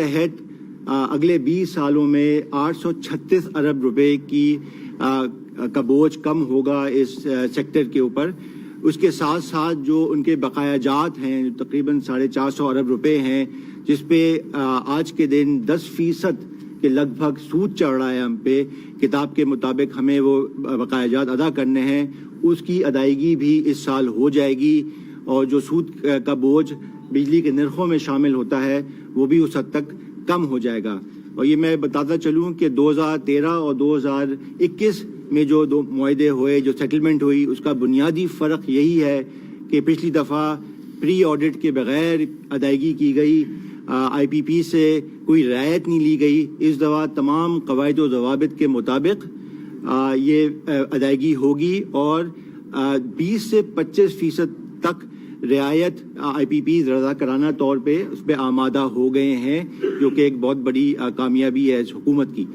تحت اگلے 20 سالوں میں 836 ارب روپے کا بوجھ کم ہوگا اس سیکٹر کے اوپر. اس کے ساتھ ساتھ جو ان کے بقایا جات ہیں تقریباً 450 ارب روپے ہیں, جس پہ آج کے دن 10% کے لگ بھگ سود چڑھ رہا ہے ہم پہ. کتاب کے مطابق ہمیں وہ بقایا جات ادا کرنے ہیں, اس کی ادائیگی بھی اس سال ہو جائے گی, اور جو سود کا بوجھ بجلی کے نرخوں میں شامل ہوتا ہے وہ بھی اس حد تک کم ہو جائے گا. اور یہ میں بتاتا چلوں کہ 2013 اور 2021 میں جو دو معاہدے ہوئے, جو سیٹلمنٹ ہوئی, اس کا بنیادی فرق یہی ہے کہ پچھلی دفعہ پری آڈٹ کے بغیر ادائیگی کی گئی, آئی پی پی سے کوئی رعایت نہیں لی گئی. اس دفعہ تمام قواعد و ضوابط کے مطابق یہ ادائیگی ہوگی, اور 20 سے 25% تک رعایت آئی پی پی رضاکارانہ طور پہ اس پہ آمادہ ہو گئے ہیں, جو کہ ایک بہت بڑی کامیابی ہے اس حکومت کی.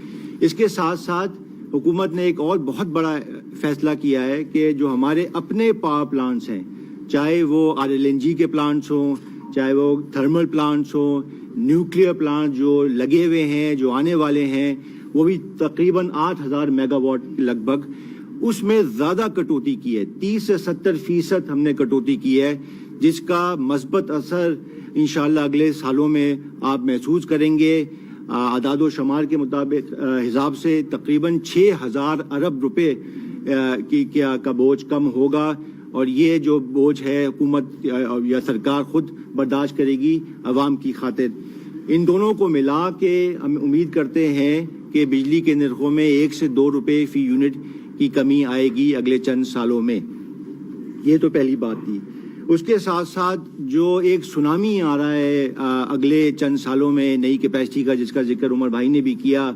اس کے ساتھ ساتھ حکومت نے ایک اور بہت بڑا فیصلہ کیا ہے کہ جو ہمارے اپنے پاور پلانٹس ہیں, چاہے وہ RLNG کے پلانٹس ہوں, چاہے وہ تھرمل پلانٹس ہوں, نیوکلیئر پلانٹ جو لگے ہوئے ہیں, جو آنے والے ہیں, وہ بھی تقریباً 8000 میگا واٹ لگ بھگ, اس میں زیادہ کٹوتی کی ہے. 30 سے 70% ہم نے کٹوتی کی ہے, جس کا مثبت اثر انشاءاللہ اگلے سالوں میں آپ محسوس کریں گے. اعداد و شمار کے مطابق حساب سے تقریباً 6000 ارب روپے کا بوجھ کم ہوگا, اور یہ جو بوجھ ہے حکومت یا سرکار خود برداشت کرے گی عوام کی خاطر. ان دونوں کو ملا کے ہم امید کرتے ہیں کہ بجلی کے نرخوں میں 1 سے 2 روپے فی یونٹ کی کمی آئے گی اگلے چند سالوں میں. یہ تو پہلی بات تھی. اس کے ساتھ ساتھ جو ایک سونامی آ رہا ہے اگلے چند سالوں میں نئی کیپیسٹی کا, جس کا ذکر عمر بھائی نے بھی کیا,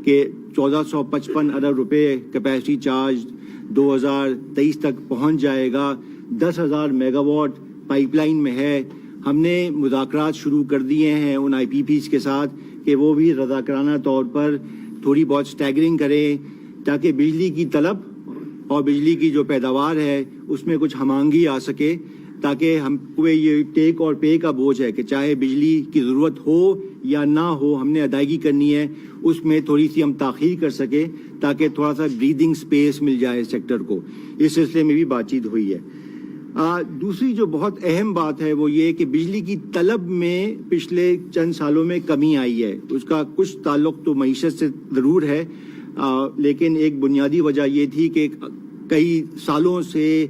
کہ 1455 ارب روپے کیپیسٹی چارج 2023 تک پہنچ جائے گا. 10,000 میگا واٹ پائپ لائن میں ہے. ہم نے مذاکرات شروع کر دیے ہیں ان آئی پی پیز کے ساتھ کہ وہ بھی رضاکارانہ طور پر تھوڑی بہت سٹیگرنگ کریں, تاکہ بجلی کی طلب اور بجلی کی جو پیداوار ہے اس میں کچھ ہم آہنگی آ سکے, تاکہ ہم کو یہ ٹیک اور پے کا بوجھ ہے کہ چاہے بجلی کی ضرورت ہو یا نہ ہو, ہم نے ادائیگی کرنی ہے, اس میں تھوڑی سی ہم تاخیر کر سکیں, تاکہ تھوڑا سا بریدنگ سپیس مل جائے سیکٹر کو. اس سلسلے میں بھی بات چیت ہوئی ہے. دوسری جو بہت اہم بات ہے وہ یہ کہ بجلی کی طلب میں پچھلے چند سالوں میں کمی آئی ہے. اس کا کچھ تعلق تو معیشت سے ضرور ہے, لیکن ایک بنیادی وجہ یہ تھی کہ کئی سالوں سے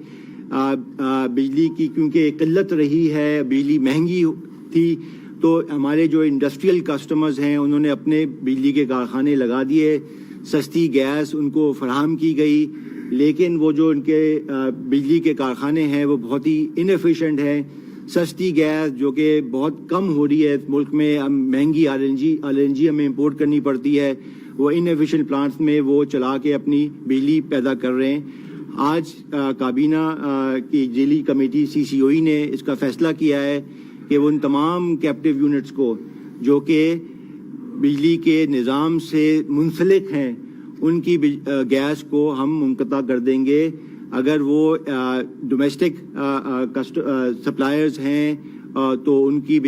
بجلی کی کیونکہ قلت رہی ہے, بجلی مہنگی تھی, تو ہمارے جو انڈسٹریل کسٹمرز ہیں انہوں نے اپنے بجلی کے کارخانے لگا دیے, سستی گیس ان کو فراہم کی گئی, لیکن وہ جو ان کے بجلی کے کارخانے ہیں وہ بہت ہی انیفیشینٹ ہیں. سستی گیس جو کہ بہت کم ہو رہی ہے ملک میں, مہنگی RLNG ہمیں امپورٹ کرنی پڑتی ہے, وہ انیفیشینٹ پلانٹس میں وہ چلا کے اپنی بجلی پیدا کر رہے ہیں. آج کابینہ کی ذیلی کمیٹی CCOE نے اس کا فیصلہ کیا ہے کہ وہ ان تمام کیپٹیو یونٹس کو جو کہ بجلی کے نظام سے منسلک ہیں ان کی گیس کو ہم منقطع کر دیں گے. اگر وہ ڈومیسٹک سپلائرز ہیں تو ان کی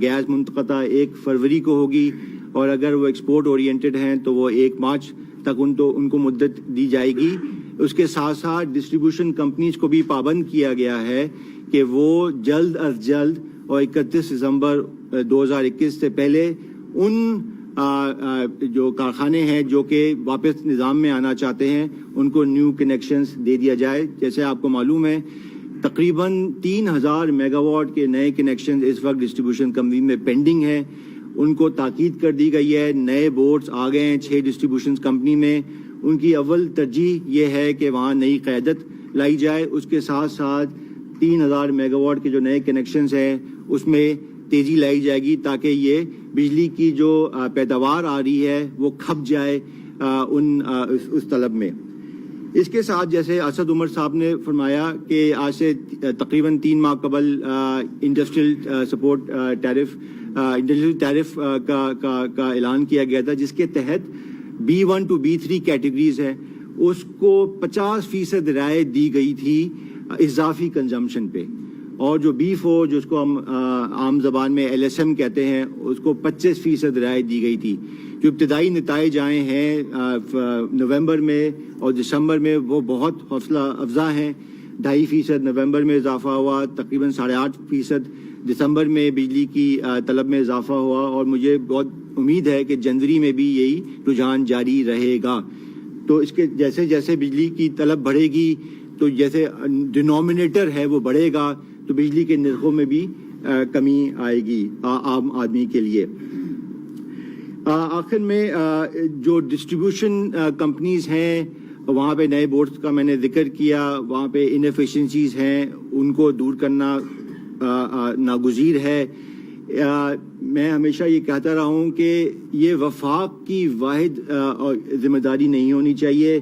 گیس منقطع 1 فروری کو ہوگی, اور اگر وہ ایکسپورٹ اورینٹڈ ہیں تو وہ 1 مارچ تک ان کو مدت دی جائے گی. اس کے ساتھ ساتھ ڈسٹریبیوشن کمپنیز کو بھی پابند کیا گیا ہے کہ وہ جلد از جلد اور 31 دسمبر 2021 سے پہلے ان جو کارخانے ہیں جو کہ واپس نظام میں آنا چاہتے ہیں ان کو نیو کنیکشنز دے دیا جائے. جیسے آپ کو معلوم ہے تقریباً 3000 میگا واٹ کے نئے کنیکشنز اس وقت ڈسٹریبیوشن کمپنی میں پینڈنگ ہیں, ان کو تاکید کر دی گئی ہے. نئے بورڈز آ گئے ہیں 6 ڈسٹریبیوشن کمپنی میں. ان کی اول ترجیح یہ ہے کہ وہاں نئی قیادت لائی جائے. اس کے ساتھ ساتھ 3000 میگا واٹ کے جو نئے کنیکشنز ہیں اس میں تیزی لائی جائے گی, تاکہ یہ بجلی کی جو پیداوار آ رہی ہے وہ کھپ جائے اس طلب میں. اس کے ساتھ جیسے اسد عمر صاحب نے فرمایا کہ آج سے تقریباً 3 ماہ قبل انڈسٹریل سپورٹ ٹیرف کا اعلان کیا گیا تھا, جس کے تحت B1 to B3 کیٹیگریز ہے اس کو 50% رعایت دی گئی تھی اضافی کنزمپشن پہ. اور جو بیف ہو جس کو ہم عام زبان میں LSM کہتے ہیں اس کو 25% رعایت دی گئی تھی. جو ابتدائی نتائج آئے ہیں نومبر میں اور دسمبر میں وہ بہت حوصلہ افزا ہیں. 2.5% نومبر میں اضافہ ہوا, تقریباً 8.5% دسمبر میں بجلی کی طلب میں اضافہ ہوا, اور مجھے بہت امید ہے کہ جنوری میں بھی یہی رجحان جاری رہے گا. تو اس کے جیسے جیسے بجلی کی طلب بڑھے گی تو جیسے ڈینومینیٹر ہے وہ بڑھے گا تو بجلی کے نرخوں میں بھی کمی آئے گی عام آدمی کے لیے. آخر میں جو ڈسٹریبیوشن کمپنیز ہیں وہاں پہ نئے بورڈز کا میں نے ذکر کیا, وہاں پہ انیفیشنسیز ہیں ان کو دور کرنا ناگزیر ہے. میں ہمیشہ یہ کہتا رہا ہوں کہ یہ وفاق کی واحد ذمہ داری نہیں ہونی چاہیے,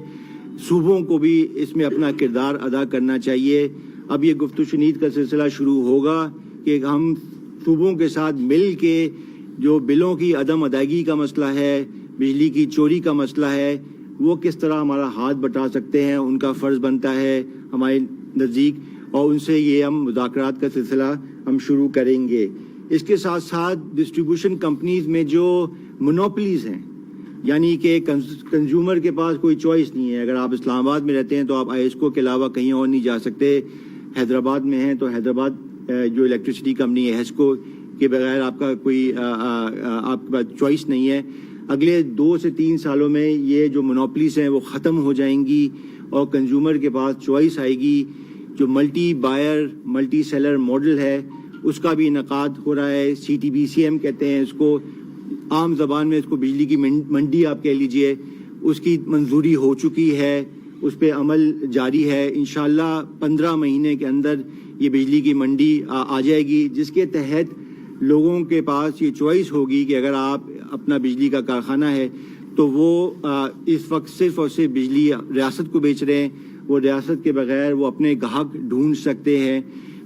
صوبوں کو بھی اس میں اپنا کردار ادا کرنا چاہیے. اب یہ گفت و شنید کا سلسلہ شروع ہوگا کہ ہم صوبوں کے ساتھ مل کے جو بلوں کی عدم ادائیگی کا مسئلہ ہے, بجلی کی چوری کا مسئلہ ہے, وہ کس طرح ہمارا ہاتھ بٹا سکتے ہیں. ان کا فرض بنتا ہے ہمارے نزدیک, اور ان سے یہ ہم مذاکرات کا سلسلہ ہم شروع کریں گے. اس کے ساتھ ساتھ ڈسٹریبیوشن کمپنیز میں جو مونوپلیز ہیں, یعنی کہ کنزیومر کے پاس کوئی چوائس نہیں ہے. اگر آپ اسلام آباد میں رہتے ہیں تو آپ ISCO کے علاوہ کہیں اور نہیں جا سکتے. حیدرآباد میں ہیں تو حیدرآباد جو الیکٹریسٹی کمپنی ہے HESCO کے بغیر آپ کا کوئی آپ کے پاس چوائس نہیں ہے. اگلے 2 سے 3 سالوں میں یہ جو مونوپلیز ہیں وہ ختم ہو جائیں گی اور کنزیومر کے پاس چوائس آئے گی. جو multi buyer multi seller model ہے اس کا بھی انعقاد ہو رہا ہے. CTBCM کہتے ہیں اس کو, عام زبان میں اس کو بجلی کی منڈی آپ کہہ لیجئے. اس کی منظوری ہو چکی ہے, اس پہ عمل جاری ہے. انشاءاللہ 15 مہینے کے اندر یہ بجلی کی منڈی آ جائے گی, جس کے تحت لوگوں کے پاس یہ چوائس ہوگی کہ اگر آپ اپنا بجلی کا کارخانہ ہے تو وہ اس وقت صرف اور صرف بجلی ریاست کو بیچ رہے ہیں, وہ ریاست کے بغیر وہ اپنے گاہک ڈھونڈ سکتے ہیں.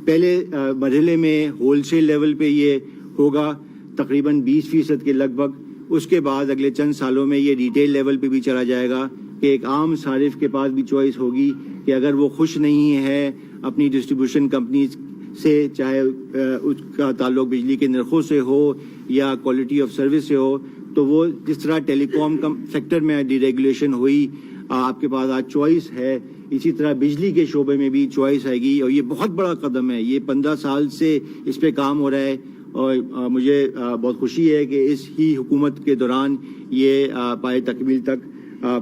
پہلے مرحلے میں ہول سیل لیول پہ یہ ہوگا تقریباً 20% کے لگ بھگ. اس کے بعد اگلے چند سالوں میں یہ ریٹیل لیول پہ بھی چلا جائے گا کہ ایک عام صارف کے پاس بھی چوائس ہوگی کہ اگر وہ خوش نہیں ہے اپنی ڈسٹریبیوشن کمپنیز سے, چاہے اس کا تعلق بجلی کے نرخوں سے ہو یا کوالٹی آف سروس سے ہو, تو وہ جس طرح ٹیلی کام سیکٹر میں ڈی ریگولیشن ہوئی آپ کے پاس آج چوائس ہے, اسی طرح بجلی کے شعبے میں بھی چوائس آئے گی. اور یہ بہت بڑا قدم ہے, یہ 15 سال سے اس پہ کام ہو رہا ہے اور مجھے بہت خوشی ہے کہ اس ہی حکومت کے دوران یہ پائے تکمیل تک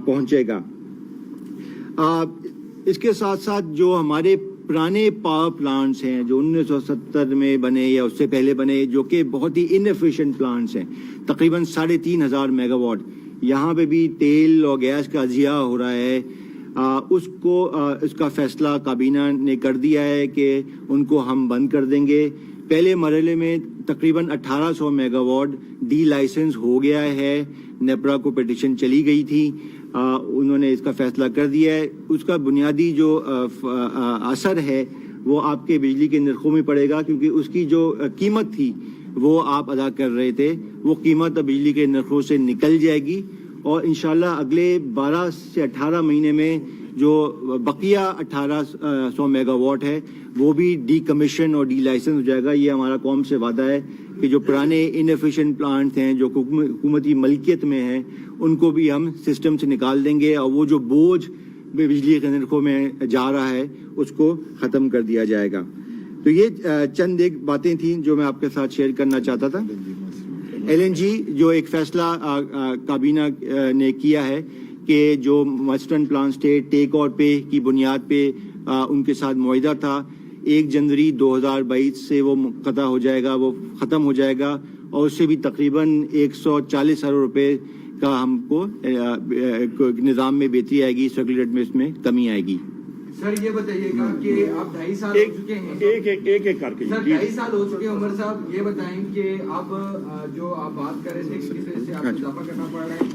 پہنچے گا. اس کے ساتھ ساتھ جو ہمارے پرانے پاور پلانٹس ہیں جو 1970 میں بنے یا اس سے پہلے بنے, جو کہ بہت ہی انیفیشینٹ پلانٹس ہیں, تقریباً 3,500 میگا واٹ, یہاں پہ بھی تیل اور گیس کا ضیاع ہو رہا ہے. اس کا فیصلہ کابینہ نے کر دیا ہے کہ ان کو ہم بند کر دیں گے. پہلے مرحلے میں تقریباً 1800 میگا واٹ ڈی لائسنس ہو گیا ہے. نیپرا کو پیٹیشن چلی گئی تھی, انہوں نے اس کا فیصلہ کر دیا ہے. اس کا بنیادی جو اثر ہے وہ آپ کے بجلی کے نرخوں میں پڑے گا, کیونکہ اس کی جو قیمت تھی وہ آپ ادا کر رہے تھے, وہ قیمت اب بجلی کے نرخوں سے نکل جائے گی. اور انشاءاللہ اگلے 12 سے 18 مہینے میں جو بقیہ 1800 میگا واٹ ہے وہ بھی ڈی کمیشن اور ڈی لائسنس ہو جائے گا. یہ ہمارا قوم سے وعدہ ہے کہ جو پرانے انیفیشینٹ پلانٹ ہیں جو حکومتی ملکیت میں ہیں ان کو بھی ہم سسٹم سے نکال دیں گے, اور وہ جو بوجھ بجلی کے نرخوں میں جا رہا ہے اس کو ختم کر دیا جائے گا. تو یہ چند ایک باتیں تھیں جو میں آپ کے ساتھ شیئر کرنا چاہتا تھا. LNG جو ایک فیصلہ کابینہ نے کیا ہے کہ جو ویسٹرن پلانٹ اسٹیٹ ٹیک اور پے کی بنیاد پہ ان کے ساتھ معاہدہ تھا 1 جنوری 2022 سے وہ قطع ہو جائے گا, وہ ختم ہو جائے گا, اور اس سے بھی تقریباً 140 ارب روپے کا ہم کو نظام میں بہتری آئے گی, سرکولیٹ میں اس میں کمی آئے گی. سر یہ بتائیے گا کہ آپ 2.5 سال ہو چکے ہیں, ایک کر کے سر 2.5 سال ہو چکے ہیں. عمر صاحب یہ بتائیں کہ اب جو آپ بات کر رہے تھے کس طرح سے آپ اضافہ کرنا پڑ رہا ہے.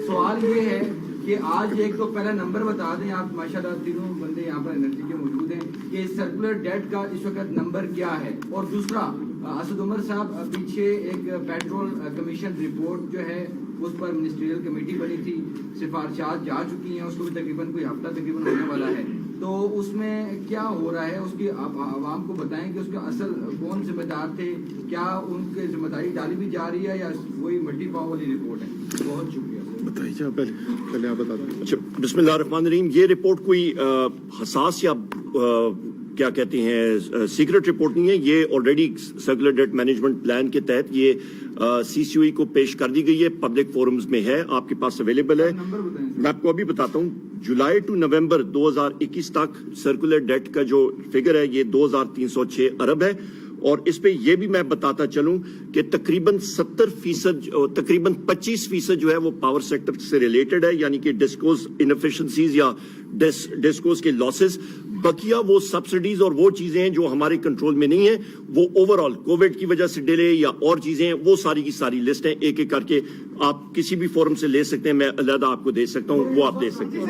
سوال یہ ہے کہ آج ایک تو پہلا نمبر بتا دیں آپ, ماشاءاللہ تینوں بندے یہاں پر انرجی کے موجود ہیں, کہ سرکولر ڈیٹ کا اس وقت نمبر کیا ہے. اور دوسرا اسد عمر صاحب پیچھے ایک پیٹرول کمیشن رپورٹ جو ہے اس پر منسٹریل کمیٹی بنی تھی, سفارشات جا چکی ہیں, اس کو بھی تقریباً کوئی ہفتہ تقریباً ہونے والا ہے. تو اس میں کیا ہو رہا ہے، اس کی آپ عوام کو بتائیں کہ اس کا اصل کون ذمہ دار تھے، کیا ان کے ذمہ داری ڈالی بھی جا رہی ہے یا وہی مٹی پاؤں والی رپورٹ ہے؟ بہت شکریہ. بتائیے پہلے آپ بتا دیں. اچھا، بسم اللہ الرحمن الرحیم. یہ رپورٹ کوئی حساس یا کیا کہتے ہیں سیکرٹ رپورٹ نہیں ہے. یہ already circular debt management plan کے تحت یہ سی سی او ای کو پیش کر دی گئی ہے، پبلک فورمز میں ہے، آپ کے پاس اویلیبل ہے. میں آپ کو ابھی بتاتا ہوں. جولائی ٹو نومبر 2021 تک سرکولر ڈیٹ کا جو فگر ہے یہ 2306 ارب ہے. اور اس پہ یہ بھی میں بتاتا چلوں کہ تقریباً 70%، تقریباً 25% جو ہے وہ پاور سیکٹر سے ریلیٹڈ ہے، یعنی کہ ڈسکوز انفیشنسیز یا ڈسکوز کے لاسز. بقیہ وہ سبسڈیز اور وہ چیزیں ہیں جو ہمارے کنٹرول میں نہیں ہیں، وہ اوور آل کووڈ کی وجہ سے ڈیلے یا اور چیزیں ہیں، وہ ساری کی ساری لسٹ ہیں. ایک ایک کر کے آپ کسی بھی فورم سے لے سکتے ہیں، میں علیحدہ آپ کو دے سکتا ہوں، وہ آپ دے سکتے ہیں.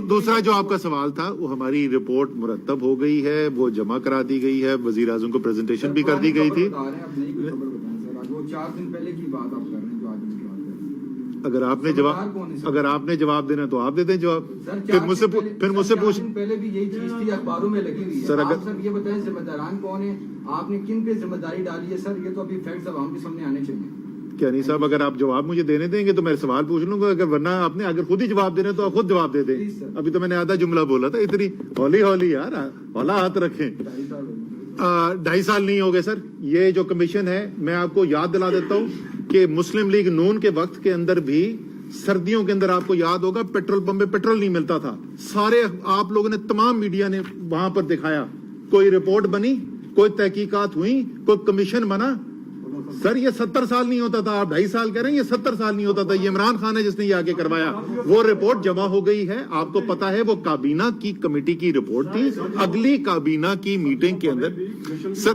دوسرا جو آپ کا سوال تھا، وہ ہماری رپورٹ مرتب ہو گئی ہے، وہ جمع کرا دی گئی ہے، وزیر اعظم کو پریزنٹیشن بھی کر دی گئی تھی. 4 دن پہلے کی بات آپ کر رہے ہیں جو آج اس کے بعد. اگر آپ نے جواب دینا تو آپ دے دیں جواب. پھر مجھ سے پوچھ. پہلے بھی یہی چیز تھی، اخباروں میں لگی ہوئی ہے. سر یہ بتائیں ذمہ داران کون ہیں، آپ نے کن پہ ذمہ داری ڈالی ہے؟ سر یہ تو ابھی فیکٹس عوام کے سامنے آنے چاہیے. کیا نہیں صاحب، اگر آپ جواب مجھے دینے دیں گے تو میں سوال پوچھ لوں گا، ورنہ آپ نے اگر خود ہی جواب دینا تو آپ خود جواب دے دیں. ابھی تو میں نے آدھا جملہ بولا تھا. اتنی ہولی ہولی یار، ہولا ہاتھ رکھیں. 2.5 سال نہیں ہو گئے سر. یہ جو کمیشن ہے، میں آپ کو یاد دلا دیتا ہوں کہ مسلم لیگ نون کے وقت کے اندر بھی سردیوں کے اندر آپ کو یاد ہوگا پیٹرول پمپ پہ پیٹرول نہیں ملتا تھا. سارے آپ لوگوں نے، تمام میڈیا نے وہاں پر دکھایا. کوئی رپورٹ بنی، کوئی تحقیقات ہوئی، کوئی کمیشن بنا. سر یہ 70 سال نہیں ہوتا تھا. آپ 2.5 سال کہہ رہے ہیں، یہ 70 سال نہیں ہوتا تھا. یہ عمران خان ہے جس نے یہ آگے کروایا. وہ رپورٹ جمع ہو گئی ہے، آپ کو پتا ہے. وہ کابینہ کی کمیٹی کی رپورٹ تھی. اگلی کابینہ کی میٹنگ کے اندر سر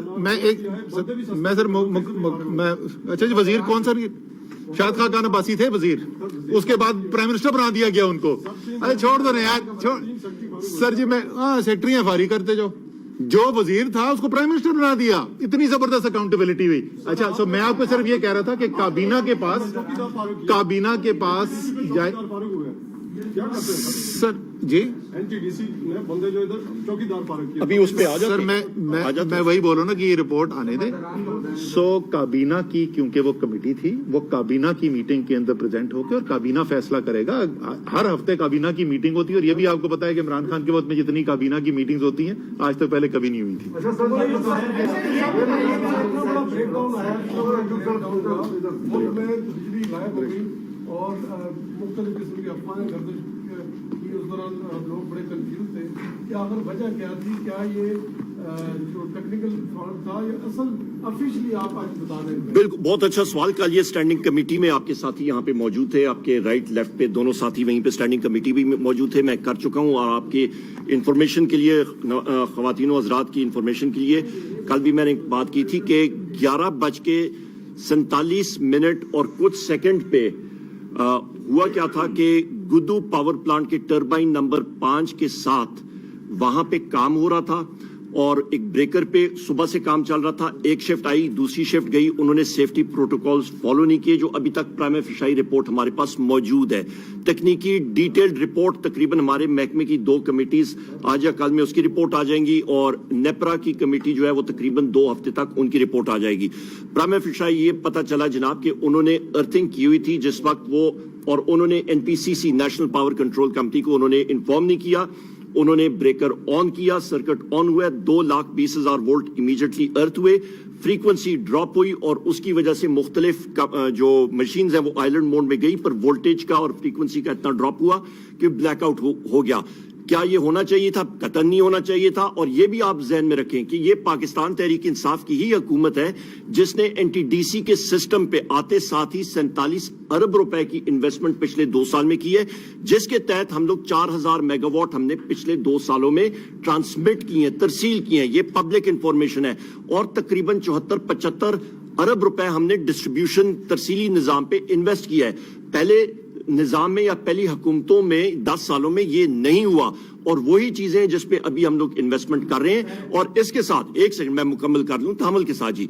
اچھا جی، وزیر کون سر؟ شاہد خاقان عباسی تھے وزیر، اس کے بعد پرائم منسٹر بنا دیا گیا ان کو. ارے چھوڑ دو نا یار. سر جی میں سیکٹریاں فاری کرتے جو وزیر تھا اس کو پرائم منسٹر بنا دیا. اتنی زبردست اکاؤنٹیبلٹی ہوئی. اچھا سو میں آپ کو صرف یہ کہہ رہا تھا کہ کابینہ کے پاس سر جی ابھی اس پہ آ جاتے سر میں وہی بول رہا ہوں نا کہ یہ رپورٹ آنے دیں. سو کابینہ کی، کیونکہ وہ کمیٹی تھی، وہ کابینہ کی میٹنگ کے اندر پریزنٹ ہو کے اور کابینہ فیصلہ کرے گا. ہر ہفتے کابینہ کی میٹنگ ہوتی ہے. اور یہ بھی آپ کو پتا ہے کہ عمران خان کے وقت میں جتنی کابینہ کی میٹنگز ہوتی ہیں آج تک پہلے کبھی نہیں ہوئی تھی. اور مختلف قسم کی افواہیں گردش کی، اس دوران لوگ بڑے کنفیوز تھے کہ آخر وجہ کیا تھی. کیا یہ جو ٹیکنیکل فالٹ تھا یا اصل آفیشلی آپ آج بتا دیں؟ بالکل، بہت اچھا سوال کر لیا. اسٹینڈنگ کمیٹی میں آپ کے ساتھی یہاں پہ موجود تھے، آپ کے رائٹ لیفٹ پہ دونوں ساتھی وہیں پہ اسٹینڈنگ کمیٹی بھی موجود تھے. میں کر چکا ہوں. اور آپ کے انفارمیشن کے لیے، خواتین و حضرات کی انفارمیشن کے لیے، کل بھی میں نے بات کی تھی کہ 11:47 اور کچھ سیکنڈ پہ ہوا کیا تھا کہ گدو پاور پلانٹ کے ٹربائن نمبر 5 کے ساتھ وہاں پہ کام ہو رہا تھا اور ایک بریکر پہ صبح سے کام چل رہا تھا. ایک شفٹ آئی، دوسری شفٹ گئی، انہوں نے سیفٹی پروٹوکولز فالو نہیں کیے، جو ابھی تک پرائم فشائی رپورٹ ہمارے پاس موجود ہے. تکنیکی ڈیٹیلڈ رپورٹ تقریباً ہمارے محکمے کی 2 کمیٹیز آج یا کل میں اس کی رپورٹ آ جائیں گی، اور نیپرا کی کمیٹی جو ہے وہ تقریباً 2 ہفتے تک ان کی رپورٹ آ جائے گی. پرائم فشائی یہ پتہ چلا جناب کہ انہوں نے ارتھنگ کی ہوئی تھی جس وقت وہ، اور انہوں نے NPCC national power control committee کو انہوں نے انفارم نہیں کیا. انہوں نے بریکر آن کیا، سرکٹ آن ہوا، 2,20,000 وولٹ امیجیٹلی ارتھ ہوئے، فریکوینسی ڈراپ ہوئی، اور اس کی وجہ سے مختلف جو مشینز ہیں وہ آئلینڈ موڈ میں گئی، پر وولٹیج کا اور فریکوینسی کا اتنا ڈراپ ہوا کہ بلیک آؤٹ ہو گیا. کیا یہ ہونا چاہیے تھا؟ قطعاً نہیں ہونا چاہیے تھا. اور یہ بھی آپ ذہن میں رکھیں کہ یہ پاکستان تحریک انصاف کی ہی حکومت ہے جس نے NTDC کے سسٹم پہ آتے ساتھ ہی 47 ارب روپے کی انویسٹمنٹ پچھلے 2 سال میں کی ہے، جس کے تحت ہم لوگ 4,000 میگا واٹ ہم نے پچھلے 2 سالوں میں ٹرانسمٹ کی ہیں، ترسیل کی ہیں. یہ پبلک انفارمیشن ہے. اور تقریباً 74-75 ارب روپے ہم نے ڈسٹریبیوشن ترسیلی نظام پہ انویسٹ کیا ہے. پہلے نظام میں یا پہلی حکومتوں میں 10 سالوں میں یہ نہیں ہوا، اور وہی چیزیں جس پہ ابھی ہم لوگ انویسٹمنٹ کر رہے ہیں. اور اس کے ساتھ ایک سیکنڈ میں مکمل کر لوں تحمل کے ساتھ جی،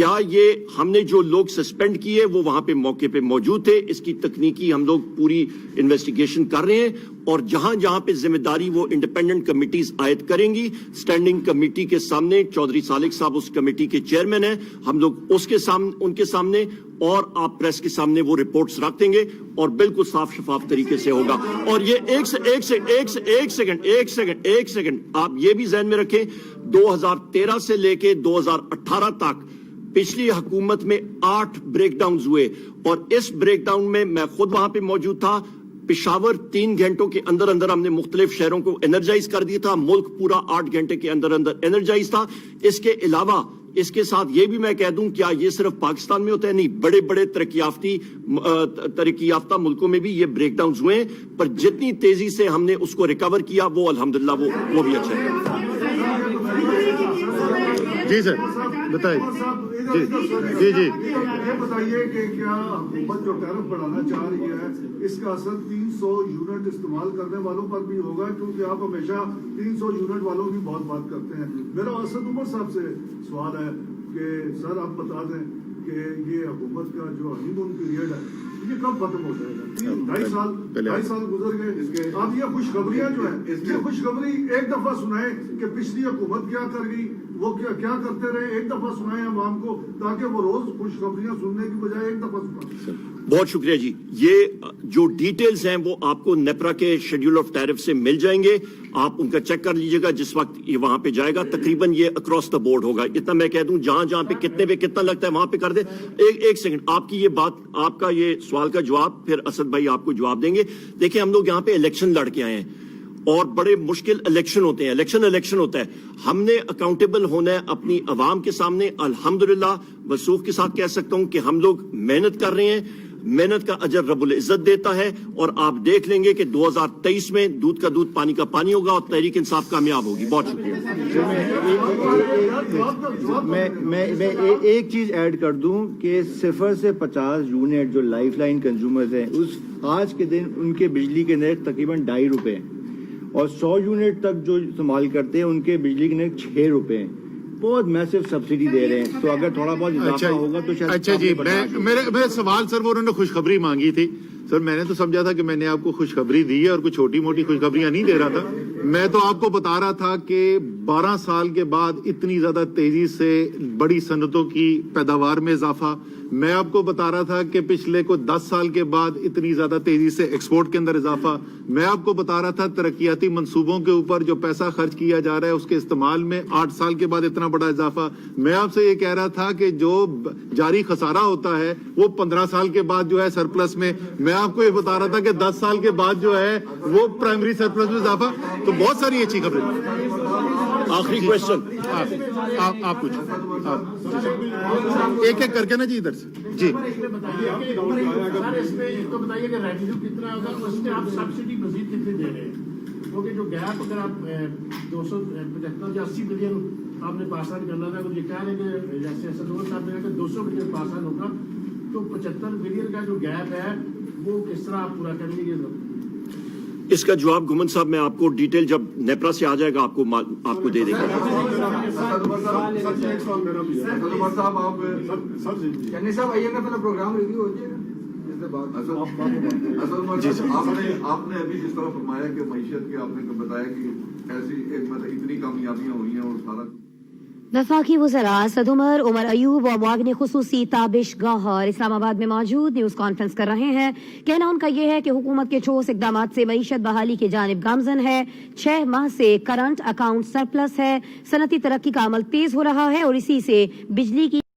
کیا یہ ہم نے جو لوگ سسپینڈ کیے وہ وہاں پہ موقع پہ موجود تھے؟ اس کی تکنیکی ہم لوگ پوری انویسٹیگیشن کر رہے ہیں اور جہاں جہاں پہ ذمہ داری وہ انڈیپینڈنٹ کمیٹیز عائد کریں گی، اسٹینڈنگ کمیٹی کے سامنے چودھری صالح صاحب اس کمیٹی کے چیئرمین ہیں، ہم لوگ اس کے سامنے ان کے سامنے اور آپ پریس کے سامنے وہ رپورٹس رکھ دیں گے اور بالکل صاف شفاف طریقے سے ہوگا۔ اور یہ ایک سیکنڈ آپ یہ بھی ذہن میں رکھیں، 2013 سے لے کے 2018 تک پچھلی حکومت میں 8 بریک ڈاؤنز ہوئے اور اس بریک ڈاؤن میں میں خود وہاں پہ موجود تھا۔ پشاور 3 گھنٹوں کے اندر اندر ہم نے مختلف شہروں کو انرجائز کر دیا تھا، ملک پورا 8 گھنٹے کے اندر اندر انرجائز تھا۔ اس کے علاوہ اس کے ساتھ یہ بھی میں کہہ دوں، کیا یہ صرف پاکستان میں ہوتا ہے؟ نہیں، بڑے بڑے ترقی یافتہ ملکوں میں بھی یہ بریک ڈاؤنز ہوئے ہیں، پر جتنی تیزی سے ہم نے اس کو ریکور کیا وہ الحمدللہ وہ بھی اچھا ہے۔ جی سر بتائیے۔ جی یہ بتائیے کہ کیا حکومت جو ٹیرف بڑھانا چاہ رہی ہے اس کا اثر 300 یونٹ استعمال کرنے والوں پر بھی ہوگا؟ کیونکہ آپ ہمیشہ 300 یونٹ والوں کی بہت بات کرتے ہیں۔ میرا اسد عمر صاحب سے سوال ہے کہ سر آپ بتا دیں کہ یہ حکومت کا جو ہنی مون پیریڈ ہے یہ کب ختم ہو جائے گا؟ 2.5 سال گزر گئے۔ آپ یہ خوشخبریاں جو ہیں، یہ خوشخبری ایک دفعہ سنائیں کہ پچھلی حکومت کیا کر گئی، وہ کیا کرتے رہے، ایک دفعہ سنائیں عوام کو تاکہ وہ روز خوشخبریاں سننے کی بجائے ایک دفعہ سنائیں۔ بہت شکریہ جی۔ یہ جو ڈیٹیلز ہیں وہ آپ کو نیپرا کے شیڈول آف ٹیرف سے مل جائیں گے، آپ ان کا چیک کر لیجئے گا جس وقت یہ وہاں پہ جائے گا۔ تقریباً یہ اکراس دا بورڈ ہوگا، اتنا میں کہہ دوں، جہاں پہ کتنا لگتا ہے وہاں پہ کر دیں۔ ایک سیکنڈ، آپ کی یہ بات، آپ کا یہ سوال کا جواب پھر اسد بھائی آپ کو جواب دیں گے۔ دیکھیں ہم لوگ یہاں پہ الیکشن لڑ کے آئے ہیں اور بڑے مشکل الیکشن ہوتے ہیں، الیکشن ہوتا ہے، ہم نے اکاؤنٹیبل ہونا ہے اپنی عوام کے سامنے۔ الحمدللہ وثوق کے ساتھ کہہ سکتا ہوں کہ ہم لوگ محنت کر رہے ہیں، محنت کا اجر رب العزت دیتا ہے اور آپ دیکھ لیں گے کہ 2023 میں دودھ کا دودھ پانی کا پانی ہوگا اور تحریک انصاف کامیاب ہوگی۔ بہت شکریہ۔ میں ایک چیز ایڈ کر دوں کہ 0 سے 50 یونٹ جو لائف لائن کنزیومرز ہیں، اس آج کے دن ان کے بجلی کے نرخ تقریباً 2.5 روپے ہیں اور 100 یونٹ تک جو استعمال کرتے ہیں ان کے بجلی کے نرخ 6 روپے ہیں۔ بہت میسو سبسڈی دے رہے ہیں، تو اگر تھوڑا بہت اضافہ ہوگا تو شاید۔ اچھا جی، میرے سوال سر وہ انہوں نے خوشخبری مانگی تھی سر، میں نے تو سمجھا تھا کہ میں نے آپ کو خوشخبری دی ہے اور کوئی چھوٹی موٹی خوشخبریاں نہیں دے رہا تھا۔ میں تو آپ کو بتا رہا تھا کہ 12 سال کے بعد اتنی زیادہ تیزی سے بڑی صنعتوں کی پیداوار میں اضافہ، میں آپ کو بتا رہا تھا کہ پچھلے کو 10 سال کے بعد اتنی زیادہ تیزی سے ایکسپورٹ کے اندر اضافہ، میں آپ کو بتا رہا تھا ترقیاتی منصوبوں کے اوپر جو پیسہ خرچ کیا جا رہا ہے اس کے استعمال میں 8 سال کے بعد اتنا بڑا اضافہ، میں آپ سے یہ کہہ رہا تھا کہ جو جاری خسارہ ہوتا ہے وہ 15 سال کے بعد جو ہے سرپلس میں، میں آپ کو یہ بتا رہا تھا کہ 10 سال کے بعد جو ہے وہ پرائمری سرپلس میں اضافہ، تو بہت ساری اچھی خبریں۔ آخری کوشچن آپ کچھ ایک ایک کر کے نا جی ادھر سے جی۔ بتائیے کہ ریونیو کتنا ہوگا، اس میں آپ سبسڈی مزید کتنے دے رہے ہیں؟ کیونکہ جو گیپ اگر آپ 275 یا 80 بلین آپ نے پاس آن کرنا تھا، یہ کہہ رہے کہ جیسے اسد عمر صاحب نے کہا کہ 200 بلین پاس آن ہوگا، تو 75 بلین کا جو گیپ ہے وہ کس طرح آپ پورا کریں گے؟ اس کا جواب گھمن صاحب میں آپ کو ڈیٹیل جب نیپرا سے آ جائے گا آپ کو دے دیں گے۔ چنئی صاحب آئیے گا، پہلے پروگرام ریویو ہو جائے گا۔ آپ نے ابھی جس طرح فرمایا کہ معیشت کے آپ نے بتایا کہ ایسی اتنی کامیابیاں ہوئی ہیں اور سارا وفاقی وزراء اسد عمر ایوب و معاون خصوصی تابش گوہر اسلام آباد میں موجود نیوز کانفرنس کر رہے ہیں۔ کہنا ان کا یہ ہے کہ حکومت کے ٹھوس اقدامات سے معیشت بحالی کی جانب گامزن ہے۔ 6 ماہ سے کرنٹ اکاؤنٹ سرپلس ہے، صنعتی ترقی کا عمل تیز ہو رہا ہے اور اسی سے بجلی کی